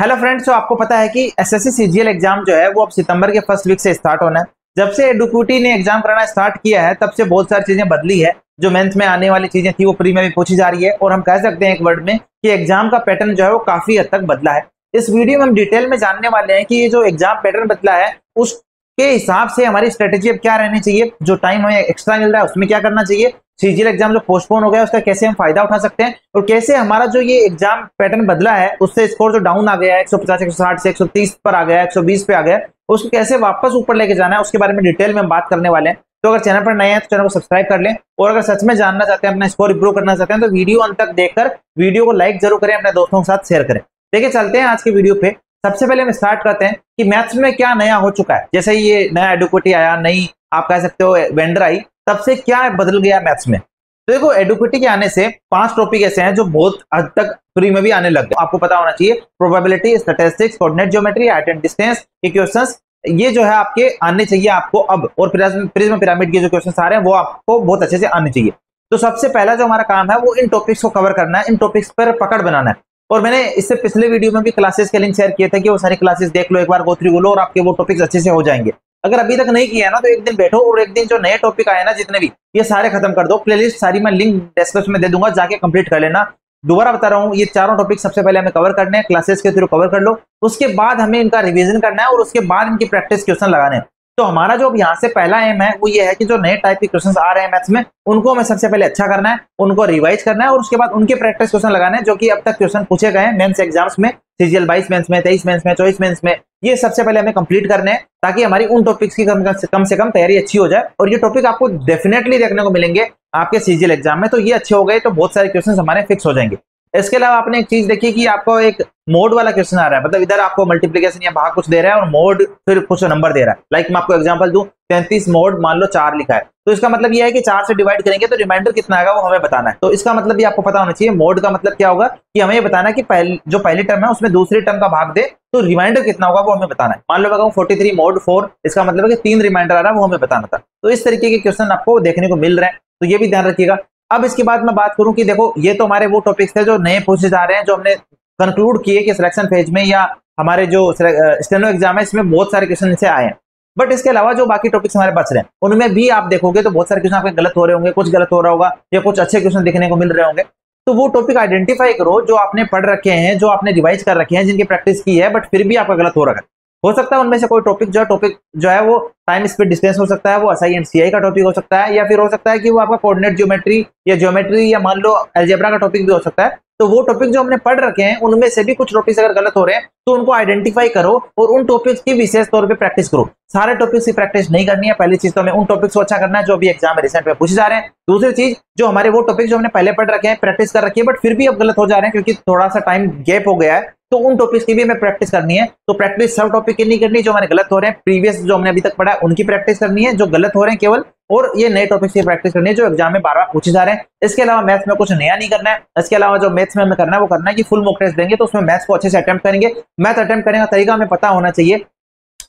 Hello friends, तो आपको पता है कि एसएससी सीजीएल एग्जाम जो है वो अब सितंबर के फर्स्ट वीक से स्टार्ट होना है। जब से एडुक्यूटी ने एग्जाम कराना स्टार्ट किया है तब से बहुत सारी चीजें बदली है। जो मेंस में आने वाली चीजें थी वो प्री में भी पूछी जा रही है और हम कह सकते हैं एक वर्ड में कि एग्जाम का पैटर्न जो है वो काफी हद तक बदला है। इस वीडियो में हम डिटेल में जानने वाले हैं कि ये जो एग्जाम पैटर्न बदला है उसके हिसाब से हमारी स्ट्रेटेजी अब क्या रहनी चाहिए, जो टाइम हमें एक्स्ट्रा मिल रहा है उसमें क्या करना चाहिए, सीजीएल एग्जाम जो पोस्टपोन हो गया उसका कैसे हम फायदा उठा सकते हैं और कैसे हमारा जो ये एग्जाम पैटर्न बदला है उससे स्कोर जो डाउन आ गया है 150 160 से 130 पर आ गया है, 120 पे आ गया है, उसको कैसे वापस ऊपर लेके जाना है उसके बारे में डिटेल में हम बात करने वाले हैं। तो अगर चैनल पर नए हैं तो चैनल को सब्सक्राइब कर लें और अगर सच में जानना चाहते हैं, अपना स्कोर इंप्रूव करना चाहते हैं तो वीडियो अंत तक देखकर वीडियो को लाइक जरूर करें, अपने दोस्तों के साथ शेयर करें। देखिए चलते हैं आज के वीडियो पे। सबसे पहले हम स्टार्ट करते हैं कि मैथ्स में क्या नया हो चुका है। जैसे ये नया एडुक्यूटी आया, नई आप कह सकते हो वेंडर आई, तब से क्या बदल गया मैथ्स में। तो देखो एडुक्यूटी के आने से 5 टॉपिक ऐसे हैं जो बहुत हद तक फ्री में भी आने लग गए। आपको पता होना चाहिए probability, statistics, coordinate geometry, height and distance के क्वेश्चंस ये जो है आपके आने चाहिए आपको अब, और प्रिज्म पिरामिड के जो क्वेश्चंस आ रहे हैं वो आपको बहुत अच्छे से आने चाहिए। तो सबसे पहला जो हमारा काम है वो इन टॉपिक्स को कवर करना है, इन टॉपिक्स पर पकड़ बनाना है। और मैंने इससे पिछले वीडियो में भी क्लासेस के लिंक शेयर किए थे कि वो सारी क्लासेस देख लो, एक बार गो थ्रू लो और आपके वो टॉपिक्स अच्छे से हो जाएंगे। अगर अभी तक नहीं किया है ना तो एक दिन बैठो और एक दिन जो नए टॉपिक आए ना जितने भी ये सारे खत्म कर दो। प्लेलिस्ट सारी मैं लिंक डिस्क्रिप्शन में दे दूंगा, जाके कंप्लीट कर लेना। दोबारा बता रहा हूँ, ये चारों टॉपिक सबसे पहले हमें कवर करने हैं, क्लासेस के थ्रू कवर कर लो, उसके बाद हमें इनका रिवीजन करना है और उसके बाद इनकी प्रैक्टिस क्वेश्चन लगाने हैं। तो हमारा जो अब यहाँ से पहला एम है वो ये है कि जो नए टाइप के क्वेश्चंस आ रहे हैं मैथ्स में उनको हमें सबसे पहले अच्छा करना है, उनको रिवाइज करना है और उसके बाद उनके प्रैक्टिस क्वेश्चन लगाने हैं जो कि अब तक क्वेश्चन पूछे गए हैं मेंस एग्जाम्स में, सीजीएल 22 मेंस में, 23 मेंस में, 24 मेंस में। ये सबसे पहले हमें कंप्लीट करने हैं ताकि हमारी उन टॉपिक्स की कम से कम तैयारी अच्छी हो जाए और ये टॉपिक आपको डेफिनेटली देखने को मिलेंगे आपके सीजीएल एग्जाम में। तो ये अच्छे हो गए तो बहुत सारे क्वेश्चन हमारे फिक्स हो जाएंगे। इसके अलावा आपने एक चीज देखी कि आपको एक मोड वाला क्वेश्चन आ रहा है, मतलब इधर आपको मल्टीप्लिकेशन या भाग कुछ दे रहा है और मोड फिर कुछ नंबर दे रहा है। लाइक मैं आपको एग्जांपल दूं, 33 मोड मान लो 4 लिखा है, तो इसका मतलब यह है कि 4 से डिवाइड करेंगे तो रिमाइंडर कितना आएगा वो हमें बताना है। तो इसका मतलब भी आपको पता होना चाहिए, मोड का मतलब क्या होगा कि हमें ये बताना है कि जो पहली टर्म है उसमें दूसरी टर्म का भाग दे तो रिमाइंडर कितना होगा वो हमें बताना है। मान लो मैं 43 मोड 4, इसका मतलब है कि 3 रिमाइंडर आ रहा है वो हमें बताना था। तो इस तरीके के क्वेश्चन आपको देखने को मिल रहे हैं, तो ये भी ध्यान रखिएगा। अब इसके बाद मैं बात करूं कि देखो ये तो हमारे वो टॉपिक्स थे जो नए पूछे जा रहे हैं, जो हमने कंक्लूड किए कि सिलेक्शन फेज में या हमारे जो स्टेनो एग्जाम है इसमें बहुत सारे क्वेश्चन से आए हैं। बट इसके अलावा जो बाकी टॉपिक्स हमारे बच रहे हैं उनमें भी आप देखोगे तो बहुत सारे क्वेश्चन आपके गलत हो रहे होंगे, कुछ गलत हो रहा होगा या कुछ अच्छे क्वेश्चन देखने को मिल रहे होंगे। तो वो टॉपिक आइडेंटिफाई करो जो आपने पढ़ रखे हैं, जो आपने रिवाइज कर रखे हैं, जिनकी प्रैक्टिस की है बट फिर भी आपका गलत हो रहा है। हो सकता है उनमें से कोई टॉपिक जो है वो टाइम स्पीड डिस्टेंस हो सकता है, वो एसआई एंड सीआई का टॉपिक हो सकता है, या फिर हो सकता है कि वो आपका कोऑर्डिनेट ज्योमेट्री या ज्योमेट्री या मान लो अलजेब्रा का टॉपिक भी हो सकता है। तो वो टॉपिक जो हमने पढ़ रखे हैं उनमें से भी कुछ टॉपिक्स अगर गलत हो रहे हैं तो उनको आइडेंटिफाई करो और उन टॉपिक्स की विशेष तौर पे प्रैक्टिस करो। सारे टॉपिक्स की प्रैक्टिस नहीं करनी है। पहली चीज तो हमें उन टॉपिक्स को अच्छा करना है जो अभी एग्जाम में रिसेंट में पूछे जा रहे हैं। दूसरी चीज, जो हमारे वो टॉपिक जो हमने पहले पढ़ रखे हैं, प्रैक्टिस कर रखी है बट फिर भी अब गलत हो जा रहे हैं क्योंकि थोड़ा सा टाइम गैप हो गया है, तो उन टॉपिक्स की भी हमें प्रैक्टिस करनी है। तो प्रैक्टिस सब टॉपिक की नहीं करनी, जो हमारे गलत हो रहे हैं प्रीवियस जो हमने अभी तक पढ़ा उनकी प्रैक्टिस करनी है, जो गलत हो रहे हैं केवल, और ये नए टॉपिक्स की प्रैक्टिस करनी है जो एग्जाम में बार बार पूछे जा रहे हैं। इसके अलावा मैथ्स में कुछ नया नहीं करना है। इसके अलावा जो मैथ्स में हमें करना है वो करना है कि फुल मॉक टेस्ट देंगे तो उसमें मैथ्स को अच्छे से अटेम्प्ट करेंगे। मैथ अटेम्प्ट करने का तरीका हमें पता होना चाहिए।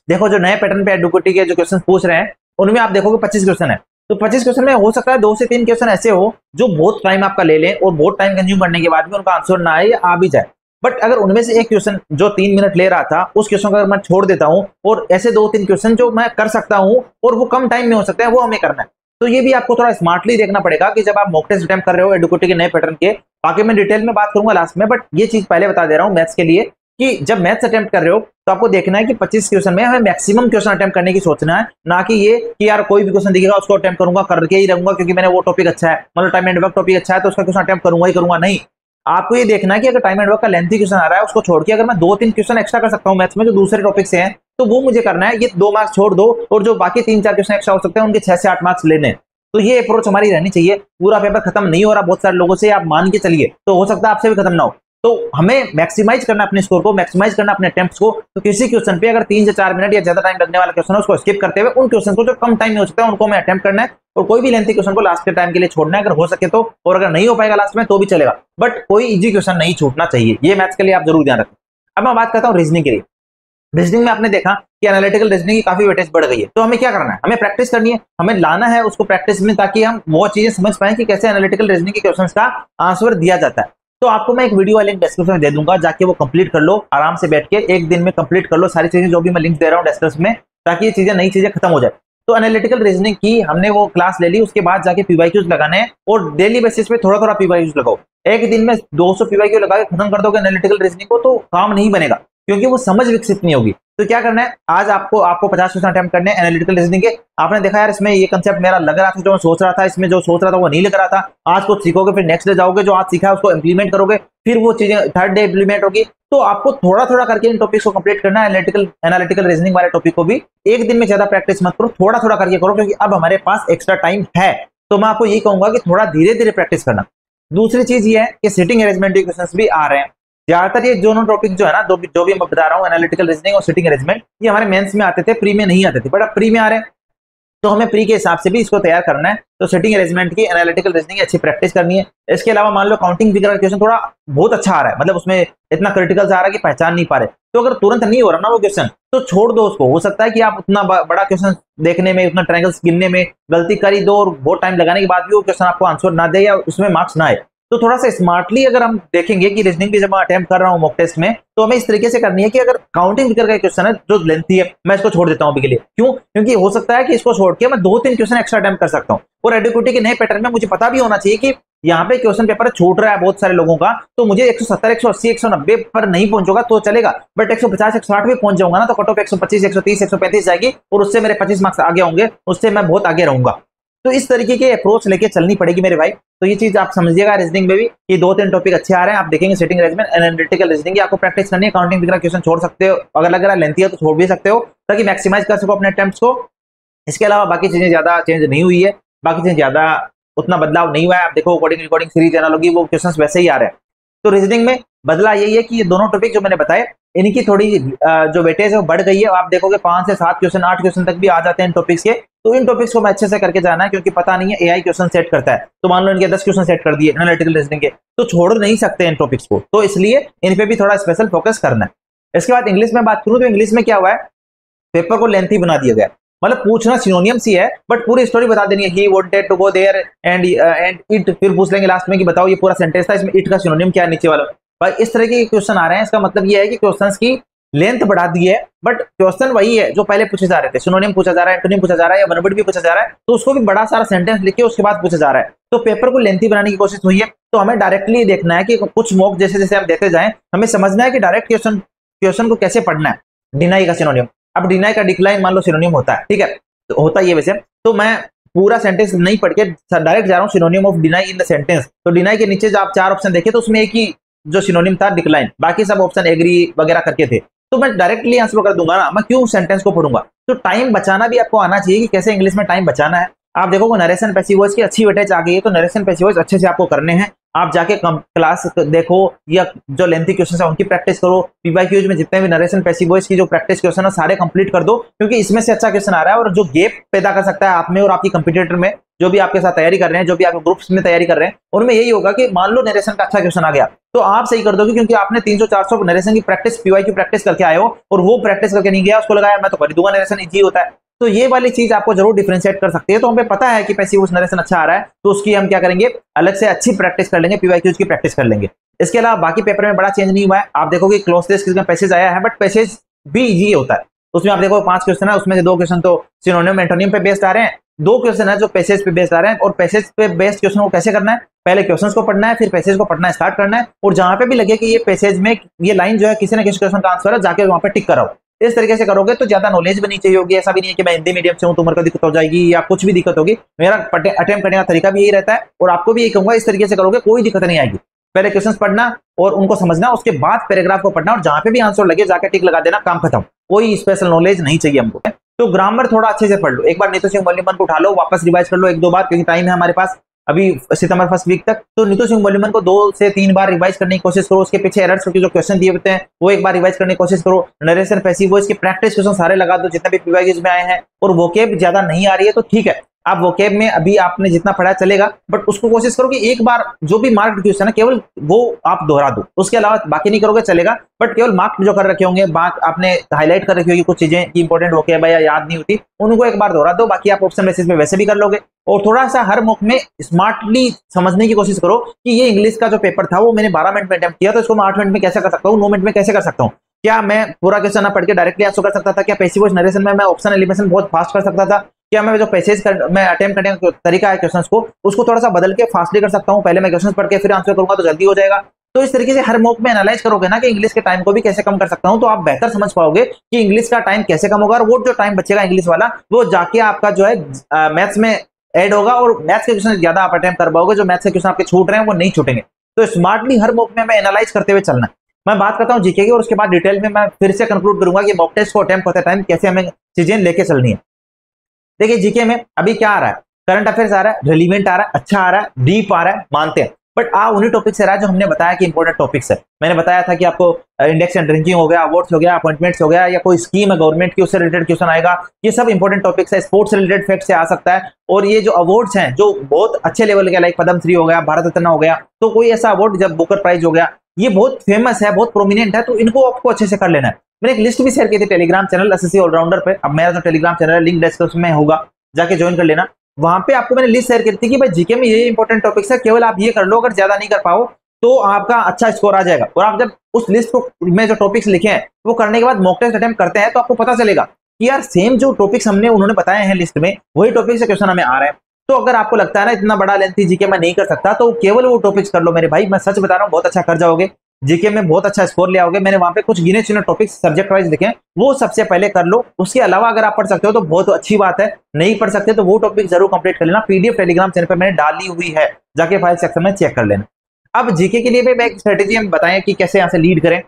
देखो जो नए पैटर्न पे एडुक्यूटी के जो क्वेश्चन पूछ रहे हैं उनमें आप देखोगे 25 क्वेश्चन है, तो 25 क्वेश्चन में हो सकता है 2 से 3 क्वेश्चन ऐसे हो जो बहुत टाइम आपका ले लें और बहुत टाइम कंज्यूम करने के बाद भी उनका आंसर ना आए या आ भी जाए। बट अगर उनमें से एक क्वेश्चन जो 3 मिनट ले रहा था उस क्वेश्चन को अगर मैं छोड़ देता हूं और ऐसे 2-3 क्वेश्चन जो मैं कर सकता हूं और वो कम टाइम में हो सकता है वो हमें करना है। तो ये भी आपको थोड़ा स्मार्टली देखना पड़ेगा कि जब आप मॉक टेस्ट अटेम्प्ट कर रहे हो एडुक्यूटी के नए पैटर्न के, बाकी मैं डिटेल में बात करूंगा लास्ट में, बट ये चीज पहले बता दे रहा हूं मैथ्स के लिए कि जब मैथ्स अटेम्प्ट कर रहे हो तो आपको देखना है कि 25 क्वेश्चन में हमें मैक्सिमम क्वेश्चन अटेम्प्ट करने की सोचना है, ना कि ये कि यार कोई भी क्वेश्चन दिखेगा उसको अटेम्प्ट करूंगा, करके ही रहूंगा क्योंकि मैंने वो टॉपिक अच्छा है, मतलब टाइम एंड वर्क टॉपिक अच्छा है तो उसका क्वेश्चन अटेम्प्ट करूंगा ही करूंगा। नहीं, आपको ये देखना है कि अगर टाइम एंड वर्क का लेंथी क्वेश्चन आ रहा है उसको छोड़ के अगर मैं 2-3 क्वेश्चन एक्स्ट्रा कर सकता हूं मैथ्स में जो दूसरे टॉपिक से हैं तो वो मुझे करना है। ये 2 मार्क्स छोड़ दो और जो बाकी 3-4 क्वेश्चन एक्स्ट्रा हो सकते हैं उनके 6 से 8 मार्क्स लेने। तो ये अप्रोच हमारी रहनी चाहिए। पूरा पेपर खत्म नहीं हो रहा बहुत सारे लोगों से, आप मान के चलिए, तो हो सकता है आपसे भी खत्म ना हो। तो हमें मैक्सिमाइज करना अपने स्कोर को, मैक्सिमाइज करना अपने अटेम्प्ट्स को। तो किसी क्वेश्चन पे अगर 3 से 4 मिनट या ज्यादा टाइम लगने वाला क्वेश्चन है उसको स्किप करते हुए उन क्वेश्चन को जो कम टाइम में हो सकता है उनको हमें अटेम्प्ट करना है और कोई भी लेंथी क्वेश्चन को लास्ट के टाइम के लिए छोड़ना है अगर हो सके तो, और अगर नहीं हो पाएगा लास्ट में तो भी चलेगा, बट कोई इजी क्वेश्चन नहीं छूटना चाहिए। ये मैथ्स के लिए आप जरूर ध्यान रखें। अब मैं बात करता हूँ रीजनिंग के लिए। रीजनिंग में आपने देखा कि एनालिटिकल रीजनिंग की काफी वेटेज बढ़ गई है, तो हमें क्या करना है, हमें प्रैक्टिस करनी है, हमें लाना है उसको प्रैक्टिस में ताकि हम वो चीजें समझ पाए कि कैसे एनालिटिकल रीजनिंग के क्वेश्चंस का आंसर दिया जाता है। तो आपको मैं एक वीडियो लिंक डिस्क्रिप्शन में दे दूंगा, जाके वो कंप्लीट कर लो आराम से बैठ के, एक दिन में कंप्लीट कर लो सारी चीजें जो भी मैं लिंक दे रहा हूँ डिस्क्रिप्शन में, ताकि ये चीजें नई चीजें खत्म हो जाए। तो एनालिटिकल रीजनिंग की हमने वो क्लास ले ली, उसके बाद जाके पीवाईक्यूज लगाने हैं और डेली बेसिस पे थोड़ा थोड़ा पीवाईक्यूज लगाओ। एक दिन में 200 पीवाईक्यू लगा के खत्म कर दोगे एनालिटिकल रीजनिंग को तो काम नहीं बनेगा, क्योंकि वो समझ विकसित नहीं होगी। तो क्या करना है, आज आपको 50 क्वेश्चन अटेम्प्ट करने हैं एनालिटिकल रीजनिंग के। आपने देखा यार इसमें ये कंसेप्ट मेरा लग रहा था, जो मैं सोच रहा था, इसमें जो सोच रहा था वो नहीं लग रहा था। आज कुछ सीखोगे, फिर नेक्स्ट डे जाओगे, जो आज सीखा है उसको इंप्लीमेंट करोगे, फिर वो चीजें थर्ड डे इंप्लीमेंट होगी। तो आपको थोड़ा थोड़ा करके इन टॉपिक्स को कंप्लीट करना है। एनालिटिकल रीजनिंग वाले टॉपिक को भी एक दिन में ज्यादा प्रैक्टिस मत करो, थोड़ा थोड़ा करके करो, क्योंकि अब हमारे पास एक्स्ट्रा टाइम है। तो मैं आपको यही कहूंगा कि थोड़ा धीरे धीरे प्रैक्टिस करना। दूसरी चीज ये है कि सिटिंग अरेंजमेंट के क्वेश्चंस भी आ रहे हैं। ज्यादातर ये दोनों टॉपिक जो है ना, जो भी मैं बता रहा हूँ, एनालिटिकल रीजनिंग और सिटिंग अरेंजमेंट, ये हमारे मेंस में आते थे, प्री में नहीं आते थे, बट अब प्री में आ रहे हैं, तो हमें प्री के हिसाब से भी इसको तैयार करना है। तो सिटिंग अरेंजमेंट की, एनालिटिकल रीजनिंग की अच्छी प्रैक्टिस करनी है। इसके अलावा मान लो काउंटिंग फिगर का क्वेश्चन थोड़ा बहुत अच्छा आ रहा है, मतलब उसमें इतना क्रिटिकल आ रहा है कि पहचान नहीं पा रहे, तो अगर तुरंत नहीं हो रहा ना वो क्वेश्चन, तो छोड़ दो उसको। हो सकता है कि आप उतना बड़ा क्वेश्चन देखने में, उतना ट्रायंगल्स गिनने में गलती कर ही दो और बहुत टाइम लगाने के बाद भी वो क्वेश्चन आपको आंसर ना दे या उसमें मार्क्स ना आए। तो थोड़ा सा स्मार्टली अगर हम देखेंगे कि रीजनिंग भी जब मैं अटेम्प्ट कर रहा हूँ मॉक टेस्ट में, तो हमें इस तरीके से करनी है कि अगर काउंटिंग फिगर का क्वेश्चन है जो लेंथी है, मैं इसको छोड़ देता हूँ अभी के लिए। क्यों? क्योंकि हो सकता है कि इसको छोड़ के मैं 2-3 क्वेश्चन एक्स्ट्रा अटेम्प्ट कर सकता हूँ, और एडिक्विटी के नए पैटर्न में मुझे पता भी होना चाहिए कि यहाँ पे क्वेश्चन पेपर छूट रहा है बहुत सारे लोगों का, तो मुझे 170, 180, 190 पर नहीं पहुंचोगा तो चलेगा, बट 150, 160 भी पहुंच जाऊंगा ना, तो कट ऑफ 125, 130, 135 जाएगी और उससे मेरे 25 मार्क्स आगे होंगे, उससे मैं बहुत आगे रहूंगा। तो इस तरीके के अप्रोच लेके चलनी पड़ेगी मेरे भाई। तो ये चीज आप समझिएगा रीजनिंग में भी, कि 2-3 टॉपिक अच्छे आ रहे हैं। आप देखेंगे सिटिंग अरेंजमेंट, एनालिटिकल रीजनिंग की आपको प्रैक्टिस करनी है। काउंटिंग फिगर क्वेश्चन छोड़ सकते हो, अगर लग रहा है लेंथी है तो छोड़ भी सकते हो, ताकि मैक्सिमाइज कर सको अपने अटेम्प्ट्स को। इसके अलावा बाकी चीजें ज्यादा चेंज नहीं हुई है, बाकी चीजें ज्यादा उतना बदलाव नहीं हुआ है। आप देखो कोडिंग रिकॉर्डिंग सीरीज एनालॉजी वो क्वेश्चंस वैसे ही आ रहे हैं। तो रीजनिंग में बदला यही है कि ये दोनों टॉपिक जो मैंने बताए, इनकी थोड़ी जो वेटेज है वो बढ़ गई है। आप देखोगे 5 से 7 क्वेश्चन, 8 क्वेश्चन तक भी आ जाते हैं इन टॉपिक्स के। तो इन टॉपिक्स को मैं अच्छे से करके जाना है, क्योंकि पता नहीं है एआई क्वेश्चन सेट करता है, तो मान लो इनके 10 क्वेश्चन सेट कर दिए एनालिटिकल रीजनिंग के, तो छोड़ नहीं सकते इन टॉपिक्स को, तो इसलिए इन पे भी थोड़ा स्पेशल फोकस करना है। इसके बाद इंग्लिश में बात करूं तो इंग्लिश में क्या हुआ है, पेपर को लेंथी बना दिया गया। मतलब पूछना सिनोनियम सी है, बट पूरी स्टोरी बता देनी है। He wanted to go there and it, फिर पूछ लेंगे लास्ट में कि बताओ ये पूरा सेंटेंस था, इसमें इट का सिनोनियम क्या है नीचे वाला। भाई इस तरह के क्वेश्चन आ रहे हैं, इसका मतलब ये है कि क्वेश्चंस की लेंथ बढ़ा दी है, बट क्वेश्चन वही है जो पहले पूछे जा रहे थे। सिनोनिम पूछा जा रहा है, एंटोनिम पूछा जा रहा है, या वन वर्ड भी पूछा जा रहा है, तो उसको भी बड़ा सारा सेंटेंस लिख के उसके बाद पूछा जा रहा है। तो पेपर को लेंथी बनाने की कोशिश हुई है। तो हमें डायरेक्टली देखना है कि कुछ मॉक जैसे जैसे हम देते जाएं, हमें समझना है कि डायरेक्ट क्वेश्चन को कैसे पढ़ना है। डिनाई का सिनोनिम, अब डिनाई का डिक्लाइन मान लो सिनोनिम होता है, ठीक है, तो होता ही है वैसे। तो मैं पूरा सेंटेंस नहीं पढ़ के डायरेक्ट जा रहा हूँ synonym of deny in the sentence. तो डिनाई के नीचे जो आप 4 ऑप्शन देखे, तो उसमें एक ही जो सिनोनिम था डिक्लाइन, बाकी सब ऑप्शन एग्री वगैरह करके थे। तो मैं डायरेक्टली आंसर कर दूंगा ना, मैं क्यों सेंटेंस को पढ़ूंगा। तो टाइम बचाना भी आपको आना चाहिए कि कैसे इंग्लिश में टाइम बचाना है। आप देखोगे नरेशन पैसिव वॉइस की अच्छी वेटेज आ गई है, तो नरेशन पैसिव वॉइस अच्छे से आपको करने हैं। आप जाके क्लास देखो, या जो लेंथी क्वेश्चन है उनकी प्रैक्टिस करो। पीवाईक्यूज में जितने भी नरेशन पैसिव वॉइस की जो प्रैक्टिस क्वेश्चन है सारे कंप्लीट कर दो, क्योंकि इसमें से अच्छा क्वेश्चन आ रहा है, और जो गैप पैदा कर सकता है आप में और आपकी कंपटीटर में, जो भी आपके साथ तैयारी कर रहे हैं, जो भी आप ग्रुप्स में तैयारी कर रहे हैं, उनमें यही होगा कि मान लो नरेशन का अच्छा क्वेश्चन आ गया तो आप सही कर दोगे, क्योंकि आपने 300-400 नरेशन की प्रैक्टिस पीवाईक्यू प्रैक्टिस करके आए हो, और वो प्रैक्टिस करके नहीं गया, उसको लगाया मैं तो कर दूंगा, नरेशन इजी होता है। तो ये वाली चीज आपको जरूर डिफरेंशिएट कर सकती है। तो हमें पता है कि पैसिव वॉइस नरेशन अच्छा आ रहा है, तो उसकी हम क्या करेंगे, अलग से अच्छी प्रैक्टिस कर लेंगे, पीवाईक्यूज की प्रैक्टिस कर लेंगे। इसके अलावा बाकी पेपर में बड़ा चेंज नहीं हुआ है। आप देखोगे क्लोज टेस्ट में पैसेज आया है, बट पैसेज भी इजी होता है। उसमें आप देखो 5 क्वेश्चन है, उसमें से 2 क्वेश्चन तो सिनोनिम एंटोनिम पे बेस्ड आ रहे हैं, 2 क्वेश्चन है जो पैसेज पे बेस्ड आ रहे हैं। और पैसेज पे बेस्ड क्वेश्चन को कैसे करना है, पहले क्वेश्चंस को पढ़ना है, फिर पैसेज को पढ़ना स्टार्ट करना है, और जहां पे भी लगे कि ये पैसेज में ये लाइन जो है किसी न किसी क्वेश्चन का आंसर है, जाके वहां पे टिक कराओ। इस तरीके से करोगे तो ज्यादा नॉलेज बनी चाहिए होगी। ऐसा भी नहीं है कि मैं हिंदी मीडियम से हूं तो मेरे को दिक्कत हो जाएगी या कुछ भी दिक्कत होगी। मेरा अटेम्प्ट करने का तरीका भी यही रहता है, और आपको भी यही कहूंगा, इस तरीके से करोगे कोई दिक्कत नहीं आएगी। पहले क्वेश्चंस पढ़ना और उनको समझना, उसके बाद पैराग्राफ को पढ़ना, और जहां पे भी आंसर लगे जाके टिक लगा देना, काम खत्म। कोई स्पेशल नॉलेज नहीं चाहिए हमको। तो ग्रामर थोड़ा अच्छे से पढ़ लो, एक बार नीतू सिंह वॉल्यूम 1 को उठा लो, वापस रिवाइज कर लो 1-2 बार, क्योंकि टाइम है हमारे पास अभी सितंबर फर्स्ट वीक तक। तो नीतू सिंह वॉल्यूम 1 को 2 से 3 बार रिवाइज करने की कोशिश करो। उसके पीछे एरर्स के जो क्वेश्चन दिए होते हैं वो एक बार रिवाइज करने की कोशिश करो। नरेशन पैसिव वॉइस की प्रैक्टिस क्वेश्चन सारे लगा दो जितने भी पीवाईक्यूज में आए हैं, और वोकेब ज्यादा नहीं आ रही है तो ठीक है, आप वोकेब में अभी आपने जितना पढ़ा चलेगा, बट उसको कोशिश करो कि एक बार जो भी मार्क क्वेश्चन है केवल वो आप दोहरा दो, उसके अलावा बाकी नहीं करोगे चलेगा, बट केवल मार्क जो कर रखे होंगे, बात आपने हाईलाइट कर रखी होगी कुछ चीजें कि इंपॉर्टेंट वोकेब है या याद नहीं होती, उनको एक बार दोहरा दो, बाकी आप ऑप्शन बेसिस पे वैसे भी कर लोगे। और थोड़ा सा हर मॉक में स्मार्टली समझने की कोशिश करो कि ये इंग्लिश का जो पेपर था वो मैंने 12 मिनट में अटेम्प्ट किया, तो इसको मैं 8 मिनट में कैसे कर सकता हूँ, 9 मिनट में कैसे कर सकता हूँ। क्या मैं पूरा क्वेश्चन ना पढ़ के डायरेक्टली आंसर कर सकता था? क्या पैसिव वॉइस नरेशन में मैं ऑप्शन एलिमिनेशन बहुत फास्ट कर सकता था? क्या मैं जो पैसेज मैं अटेम्प्ट करने का तरीका है क्वेश्चंस को, उसको थोड़ा सा बदल के फास्टली कर सकता हूँ? पहले मैं क्वेश्चंस पढ़ के फिर आंसर करूंगा तो जल्दी हो जाएगा। तो इस तरीके से हर मॉक में एनालाइज करोगे ना कि इंग्लिश के टाइम को भी कैसे कम कर सकता हूं, तो आप बेहतर समझ पाओगे कि इंग्लिश का टाइम कैसे कम होगा, और वो जो टाइम बचेगा इंग्लिश वाला वो जाके आपका जो है मैथ्स में ऐड होगा, और मैथ्स के क्वेश्चन ज्यादा आप अटेम्प्ट कर पाओगे, जो मैथ्स के क्वेश्चन आपके छूट रहे हैं वो नहीं छूटेंगे। तो स्मार्टली हर मॉक में मैं एनालाइज करते हुए चलना। मैं बात करता हूँ जीके की, और उसके बाद डिटेल में मैं फिर से कंक्लूड करूंगा कि मॉक टेस्ट को अटेम्प्ट करते टाइम कैसे हमें चीजें लेके चलनी है। देखिए जीके में अभी क्या आ रहा है, करंट अफेयर्स आ रहा है, रिलीवेंट आ रहा है, अच्छा आ रहा है, डीप आ रहा है, मानते हैं, बट उन्हीं टॉपिक से रहा है जो हमने बताया कि इंपॉर्टेंट टॉपिक्स है। मैंने बताया था कि आपको इंडेक्स एंड रैंकिंग हो गया, अवार्ड्स हो गया, अपॉइंटमेंट्स हो गया, या कोई स्कीम है गवर्नमेंट की उससे रिलेटेड क्वेश्चन आएगा, ये सब इंपॉर्टेंट टॉपिक्स है। स्पोर्ट्स से रिलेटेड फैक्ट से आ सकता है, और ये जो अवार्ड्स हैं जो बहुत अच्छे लेवल के, लाइक पद्मश्री हो गया, भारत रत्न हो गया, तो कोई ऐसा अवार्ड जब बुकर प्राइज हो गया, ये बहुत फेमस है, बहुत प्रोमिनेंट है, तो इनको आपको अच्छे से कर लेना है। मैंने एक लिस्ट भी शेयर की थी टेलीग्राम चैनल एसएससी ऑलराउंडर पे, अब मेरा जो टेलीग्राम चैनल है लिंक डिस्क्रिप्शन में होगा, जाके ज्वाइन कर लेना। वहां पे आपको मैंने लिस्ट शेयर की थी कि भाई जीके में ये इंपॉर्टेंट टॉपिक्स है, केवल आप ये कर लो, अगर ज्यादा नहीं कर पाओ तो आपका अच्छा स्कोर आ जाएगा। और आप जब उस लिस्ट को में जो टॉपिक्स लिखे हैं वो करने के बाद मॉक टेस्ट अटेम्प्ट करते हैं, तो आपको पता चलेगा कि यार सेम जो टॉपिक्स हमने उन्होंने बताए हैं लिस्ट में, वही टॉपिक से क्वेश्चन हमें आ रहे हैं। तो अगर आपको लगता है ना इतना बड़ा लेंथी जीके मैं नहीं कर सकता, तो केवल वो टॉपिक्स कर लो मेरे भाई, मैं सच बता रहा हूँ बहुत अच्छा कर जाओगे, जीके में बहुत अच्छा स्कोर ले आओगे। मैंने वहां पे कुछ गिने चुने टॉपिक्स सब्जेक्ट वाइज लिखे, वो सबसे पहले कर लो। उसके अलावा अगर आप पढ़ सकते हो तो बहुत अच्छी बात है, नहीं पढ़ सकते तो वो टॉपिक जरूर कंप्लीट कर लेना। पीडीएफ टेलीग्राम चैनल पर मैंने डाली हुई है, जाके फाइल सेक्शन में चेक कर लेना। अब जीके के लिए भी मैं एक स्ट्रेटेजी हम बताएं कि कैसे यहाँ से लीड करें।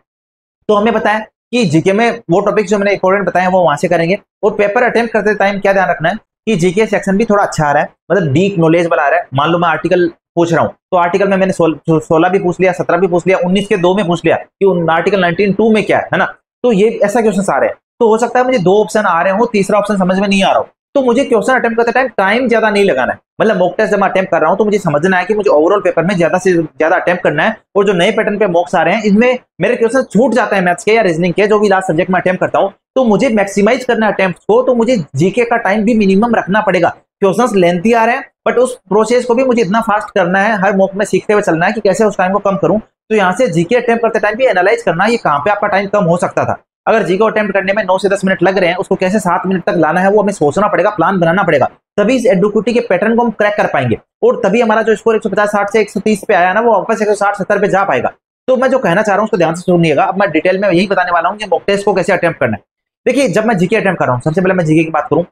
तो हमें बताया कि जीके में वो टॉपिक्स जो मैंने इंपॉर्टेंट बताए वो वहां से करेंगे, और पेपर अटेम्प्ट करते टाइम क्या ध्यान रखना है कि जीके सेक्शन भी थोड़ा अच्छा आ रहा है, मतलब डीप नॉलेज वाला आ रहा है। मान लो मैं आर्टिकल पूछ रहा हूँ, तो आर्टिकल में मैंने 16 भी पूछ लिया, 17 भी पूछ लिया, 19 के 2 में पूछ लिया कि आर्टिकल 19(2) में क्या है ना। तो ये ऐसा क्वेश्चन आ रहे हैं, तो हो सकता है मुझे 2 ऑप्शन आ रहे हो, तीसरा ऑप्शन समझ में नहीं आ रहा हो, तो मुझे क्वेश्चन अटेम्प्ट करते टाइम ज्यादा नहीं लगाना है। मतलब मॉक टेस्ट जब मैं अटेम्प्ट कर रहा हूं तो मुझे समझना है कि मुझे ओवरऑल पेपर में ज्यादा से ज्यादा अटेम्प्ट करना है, और जो नए पैटर्न पे मॉक्स आ रहे हैं इसमें मेरे क्वेश्चन छूट जाते हैं मैथ्स के या रीजनिंग के, जो भी लास्ट सब्जेक्ट में अटेम्प्ट करता हूं, तो मुझे मैक्सिमाइज करना है अटेम्प्ट को, तो मुझे जीके का टाइम भी मिनिमम रखना पड़ेगा। क्वेश्चंस लेंथी आ रहे हैं, बट उस प्रोसेस को भी मुझे इतना फास्ट करना है, हर मॉक में सीखते हुए चलना है कि कैसे उस टाइम को कम करूं। तो यहाँ से जीके अटेम्प्ट करते टाइम भी एनालाइज करना है ये कहां पे आपका टाइम कम हो सकता था। अगर जीके अटेम्प्ट करने में 9 से 10 मिनट लग रहे हैं, उसको कैसे 7 मिनट तक लाना है वो हमें सोचना पड़ेगा, प्लान बनाना पड़ेगा, तभी इस एडुक्यूटी के पैटर्न को हम क्रैक कर पाएंगे, और तभी हमारा जो स्कोर 150-60 से 130 पे आया ना वो वापस 160-70 पे जा पाएगा। तो मैं जो कहना चाह रहा हूँ उसको ध्यान से सुनिएगा। अब मैं डिटेल में यही बताने वाला हूँ कि मॉक टेस्ट को कैसे अटेम्प्ट करना है। देखिए जब मैं जीके अटेम्प्ट कर रहा हूँ, सबसे पहले मैं जीके की बात करूँ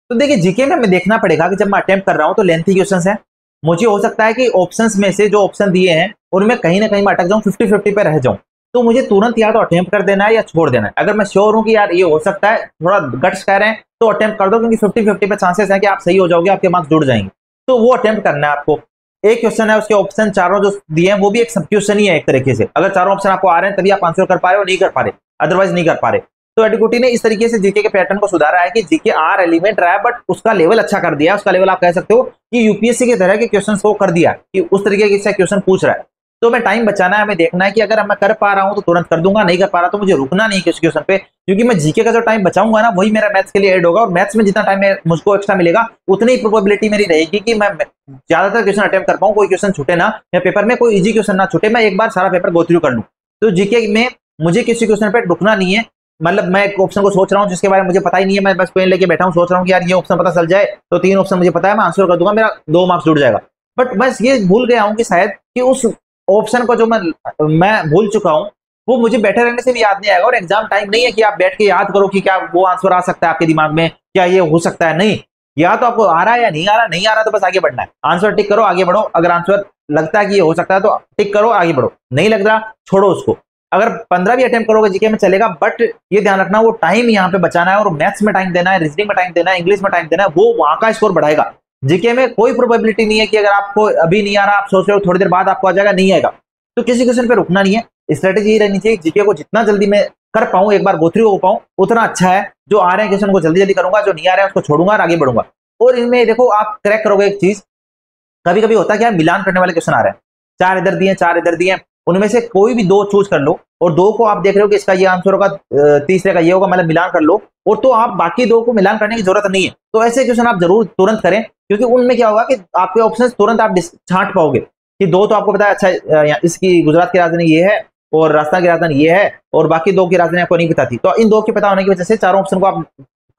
तो देखिए जीके में हमें देखना पड़ेगा कि जब मैं अटेम्प्ट कर रहा हूँ तो लेंथी क्वेश्चंस है, मुझे हो सकता है कि ऑप्शंस में से जो ऑप्शन दिए हैं उनमें कहीं ना कहीं मैं अटक जाऊं, 50-50 पे रह जाऊं, तो मुझे तुरंत या तो अटेम्प्ट कर देना है या छोड़ देना है। अगर मैं श्योर हूं कि यार ये हो सकता है, थोड़ा गट्स कह रहे हैं, तो अटेम्प्ट कर दो, क्योंकि 50-50 पे चांसेस है कि आप सही हो जाओगे, आपके मार्क्स जुड़ जाएंगे, तो वो अटेम्प्ट करना है आपको। एक क्वेश्चन है, उसके ऑप्शन चारों जो दिए हैं वो भी एक सब क्वेश्चन ही है एक तरीके से। अगर चारों ऑप्शन आपको आ रहे हैं तभी आप आंसर कर पा रहे हो, नहीं कर पा रहे अदरवाइज नहीं कर पा रहे। तो एडुक्यूटी ने इस तरीके से जीके के पैटर्न को सुधारा है कि जीके आर एलिमेंट रहा है, बट उसका लेवल अच्छा कर दिया। उसका लेवल आप कह सकते हो कि यूपीएससी की तरह के क्वेश्चंस को कर दिया, कि उस तरीके से क्वेश्चन पूछ रहा है। तो हमें टाइम बचाना है, हमें देखना है कि अगर मैं कर पा रहा हूं तो तुरंत कर दूंगा, नहीं कर पा रहा तो मुझे रुकना नहीं किस क्वेश्चन पे, क्योंकि मैं जीके का जो टाइम बचाऊंगा ना वही मेरा मैथ्स के लिए ऐड होगा, और मैथ्स में जितना टाइम मुझको एक्स्ट्रा मिलेगा उतनी ही प्रोबेबिलिटी मेरी रहेगी कि मैं ज्यादातर क्वेश्चन अटेम्प्ट कर पाऊं, कोई क्वेश्चन छूटे ना, या पेपर में कोई इजी क्वेश्चन ना छूटे, मैं एक बार सारा पेपर गो थ्रू कर लूं। तो जीके में मुझे किसी क्वेश्चन पे रुकना नहीं है। मतलब मैं एक ऑप्शन को सोच रहा हूँ जिसके बारे में मुझे पता ही नहीं है, मैं बस पेन लेके बैठा हूँ, सोच रहा हूँ कि यार ये ऑप्शन पता चल जाए तो 3 ऑप्शन मुझे पता है, मैं आंसर कर दूंगा, मेरा 2 मार्क्स जुड़ जाएगा। बट बस ये भूल गया हूँ कि शायद कि उस ऑप्शन को जो मैं भूल चुका हूँ वो मुझे बैठे रहने से भी याद नहीं आएगा, और एग्जाम टाइम नहीं है कि आप बैठ के याद करो कि क्या वो आंसर आ सकता है आपके दिमाग में, क्या ये हो सकता है, नहीं। या तो आपको आ रहा है या नहीं आ रहा, नहीं आ रहा तो बस आगे बढ़ना है, आंसर टिक करो आगे बढ़ो। अगर आंसर लगता है कि ये हो सकता है तो टिक करो आगे बढ़ो, नहीं लग रहा छोड़ो उसको। अगर 15 भी अटेम्प्ट करोगे जीके में चलेगा, बट ये ध्यान रखना वो टाइम यहाँ पे बचाना है, और मैथ्स में टाइम देना है, रीजनिंग में टाइम देना है, इंग्लिश में टाइम देना है, वो वहां का स्कोर बढ़ाएगा। जीके में कोई प्रोबेबिलिटी नहीं है कि अगर आपको अभी नहीं आ रहा, आप सोच रहे हो थोड़ी देर बाद आपको आ जाएगा, नहीं आएगा। तो किसी क्वेश्चन पे रुकना नहीं है, स्ट्रेटेजी यही रहनी चाहिए जीके को जितना जल्दी मैं कर पाऊं, एक बार गो थ्रू हो पाऊं, उतना अच्छा है। जो आ रहे हैं क्वेश्चन को जल्दी जल्दी करूंगा, जो नहीं आ रहा है उसको छोड़ूंगा और आगे बढ़ूंगा। और इनमें देखो आप क्रैक करोगे एक चीज, कभी कभी होता है क्या, मिलान करने वाले क्वेश्चन आ रहे हैं, 4 इधर दिए 4 इधर दिए, उनमें से कोई भी 2 चूज कर लो और 2 को आप देख रहे हो कि इसका ये आंसर होगा, तीसरे का ये होगा, मतलब मिलान कर लो, और तो आप बाकी 2 को मिलान करने की जरूरत नहीं है। तो ऐसे क्वेश्चन आप जरूर तुरंत करें, क्योंकि उनमें क्या होगा कि आपके ऑप्शन तुरंत आप छांट पाओगे कि 2 तो आपको पता है, अच्छा इसकी गुजरात की राजधानी ये है और राजस्थान की राजधानी ये है, और बाकी 2 की राजधानी आपको नहीं पता थी, तो इन 2 के पता होने की वजह से चारों ऑप्शन को आप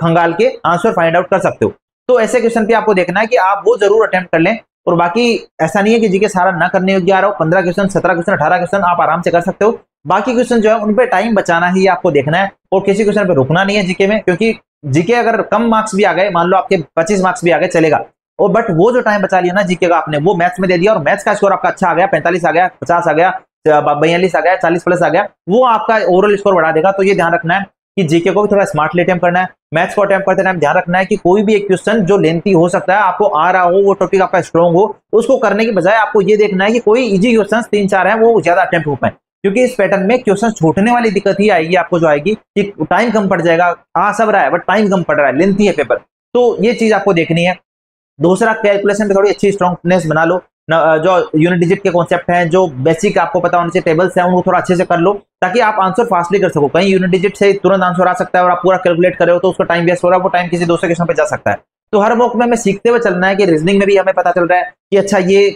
खंगाल के आंसर फाइंड आउट कर सकते हो। तो ऐसे क्वेश्चन पे आपको देखना है कि आप वो जरूर अटेम्प्ट कर लें, और बाकी ऐसा नहीं है कि जीके सारा ना करने योग्य आ रहा हो, 15 क्वेश्चन 17 क्वेश्चन 18 क्वेश्चन आप आराम से कर सकते हो। बाकी क्वेश्चन जो है उन पे टाइम बचाना ही आपको देखना है, और किसी क्वेश्चन पे रुकना नहीं है जीके में, क्योंकि जीके अगर कम मार्क्स भी आ गए, मान लो आपके 25 मार्क्स भी आ गए चलेगा, और बट वो जो टाइम बचा लिया ना जीके का आपने, वो मैथ्स में दे दिया और मैथ्स का स्कोर आपका अच्छा आ गया, 45 आ गया, 50 आ गया, 42 आ गया, 40 प्लस आ गया, वो आपका ओवरऑल स्कोर बढ़ा देगा। तो ये ध्यान रखना है कि जीके को भी थोड़ा स्मार्टली अटेम्प्ट करना है। मैथ्स को अटेम्प्ट करते टाइम ध्यान रखना है कि कोई भी एक क्वेश्चन जो लेंथी हो सकता है, आपको आ रहा हो, वो टॉपिक आपका स्ट्रॉन्ग हो, उसको करने की बजाय आपको ये देखना है कि कोई इजी क्वेश्चन 3-4 है वो ज्यादा अटेम्प्ट हो पाए, क्योंकि इस पैटर्न में क्वेश्चन छूटने वाली दिक्कत ही आएगी आपको, जो आएगी कि टाइम कम पड़ जाएगा, आ सब रहा है बट टाइम कम पड़ रहा है, लेंथी है पेपर। तो ये चीज आपको देखनी है। दूसरा, कैलकुलेशन पे थोड़ी अच्छी स्ट्रॉन्गनेस बना लो, जो यूनिट डिजिट के कॉन्सेप्ट हैं, जो बेसिक आपको पता होने चाहिए टेबल्स हैं, उनको थोड़ा अच्छे से कर लो, ताकि आप आंसर फास्टली कर सको। कहीं यूनिट डिजिट से तुरंत आंसर आ सकता है और आप पूरा कैलकुलेट कर रहे हो तो उसका टाइम वेस्ट हो रहा है, वो टाइम किसी दूसरे क्वेश्चन पे जा सकता है। तो हर मौके में हमें सीखते हुए चलना है कि रीजनिंग में भी हमें पता चल रहा है कि अच्छा ये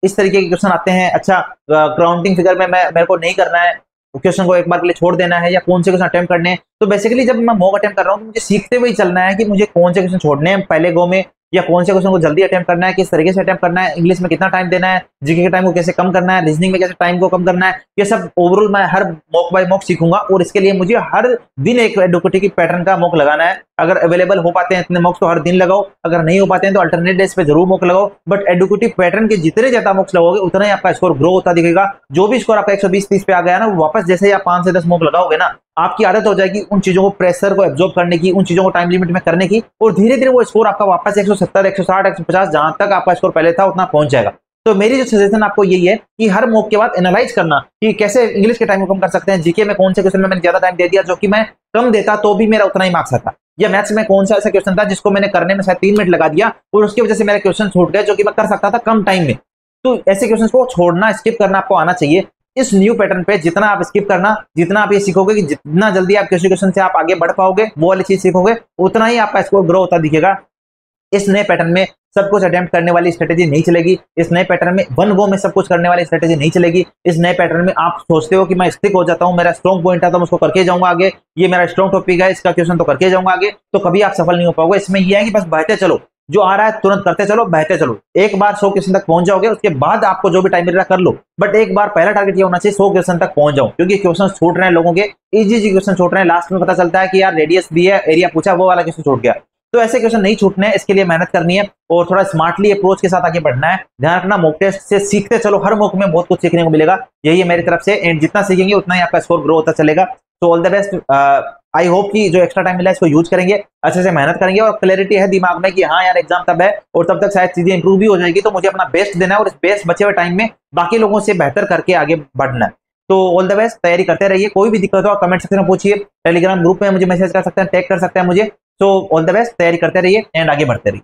इस तरीके के क्वेश्चन आते हैं, अच्छा काउंटिंग फिगर में मेरे को नहीं करना है, क्वेश्चन को एक बार के लिए छोड़ देना है, या कौन से क्वेश्चन अटेम्प्ट करने हैं। तो बेसिकली जब मैं मॉक अटेम्प्ट कर रहा हूँ तो मुझे सीखते हुए ही चलना है कि मुझे कौन से क्वेश्चन छोड़ने हैं पहले गो में, या कौन से क्वेश्चन को जल्दी अटेम्प्ट करना है, किस तरीके से अटेम्प्ट करना है, इंग्लिश में कितना टाइम देना है, जीके के टाइम को कैसे कम करना है, रीजनिंग में कैसे टाइम को कम करना है, ये सब ओवरऑल मैं हर मॉक बाय मॉक सीखूंगा। और इसके लिए मुझे हर दिन एक एडुकेटी की पैटर्न का मॉक लगाना है। अगर अवेलेबल हो पाते हैं इतने मॉक्स तो हर दिन लगाओ, अगर नहीं हो पाते हैं तो अल्टरनेट डेज पे जरूर मॉक लगाओ, बट एडुकेटिव पैटर्न के जितने ज्यादा मॉक्स लगोगे उतना ही आपका स्कोर ग्रो होता दिखेगा। जो भी स्कोर आपका 120-30 पे आ गया ना, वापस जैसे ही आप 5 से 10 मॉक लगाओगे ना, आपकी आदत हो जाएगी उन चीजों को, प्रेशर को एब्जॉर्ब करने की, उन चीजों को टाइम लिमिट में करने की, और धीरे धीरे वो स्कोर आपका वापस 170, 160, 150 जहां तक आपका स्कोर पहले था उतना पहुंच जाएगा। तो मेरी जो सजेशन आपको यही है कि हर मॉक के बाद एनालाइज करना कि कैसे इंग्लिश के टाइम को कम कर सकते हैं, जीके में कौन से क्वेश्चन में मैंने ज्यादा टाइम दे दिया जो कि मैं कम देता तो भी मेरा उतना ही मार्क्स आता, या मैथ्स में कौन सा ऐसा क्वेश्चन था जिसको मैंने करने में शायद 3 मिनट लगा दिया और उसकी वजह से मेरे क्वेश्चन छूट गए जो कि मैं कर सकता था कम टाइम में। तो ऐसे क्वेश्चन को छोड़ना, स्किप करना आपको आना चाहिए। इस न्यू पैटर्न पे जितना आप स्किप करना, जितना आप ये सीखोगे कि जितना जल्दी आप किसी क्वेश्चन से आप आगे बढ़ पाओगे, वो वाली चीज सीखोगे, उतना ही आपका स्कोर ग्रो होता दिखेगा। इस नए पैटर्न में सब कुछ अटेम्प्ट करने वाली स्ट्रेटेजी नहीं चलेगी। इस नए पैटर्न में वन गो में सब कुछ करने वाली स्ट्रेटेजी नहीं चलेगी। इस नए पैटर्न में आप सोचते हो कि मैं स्टिक हो जाता हूं, मेरा स्ट्रॉन्ग पॉइंट है तो मैं उसको करके जाऊंगा आगे, ये मेरा स्ट्रॉन्ग टॉपिक है, इसका क्वेश्चन तो करके जाऊंगा आगे, तो कभी आप सफल नहीं हो पाओगे। इसमें यह है कि बस बहते चलो, जो आ रहा है तुरंत करते चलो, बहते चलो। एक बार 100 क्वेश्चन तक पहुंच जाओगे, उसके बाद आपको जो भी टाइम मिल रहा है कर लो, बट एक बार पहला टारगेट ये होना चाहिए 100 क्वेश्चन तक पहुंच जाओ, क्योंकि क्वेश्चन छूट रहे हैं लोगों के, इजी क्वेश्चन छूट रहे हैं। लास्ट में पता चलता है कि यार रेडियस भी है, एरिया पूछा, वो वाला क्वेश्चन छूट गया। तो ऐसे क्वेश्चन नहीं छूटने हैं, इसके लिए मेहनत करनी है और थोड़ा स्मार्टली अप्रोच के साथ आगे बढ़ना है। ध्यान रखना, मॉक टेस्ट से सीखते चलो, हर मॉक में बहुत कुछ सीखने को मिलेगा। यही है मेरी तरफ से, एंड जितना सीखेंगे उतना ही आपका स्कोर ग्रो होता चलेगा। तो all the best. I hope कि जो एक्स्ट्रा टाइम मिला है इसको यूज करेंगे, अच्छे से मेहनत करेंगे और क्लैरिटी है दिमाग में कि हाँ यार एग्जाम तब है और तब तक शायद चीजें इंप्रूव भी हो जाएगी, तो मुझे अपना बेस्ट देना है और इस बेस्ट बचे हुए टाइम में बाकी लोगों से बेहतर करके आगे बढ़ना है। तो ऑल द बेस्ट, तैयारी करते रहिए। कोई भी दिक्कत हो कमेंट सेक्शन में पूछिए, टेलीग्राम ग्रुप में मुझे मैसेज कर सकते हैं, टैग कर सकते हैं मुझे। तो ऑल द बेस्ट, तैयारी करते रहिए एंड आगे बढ़ते रहिए।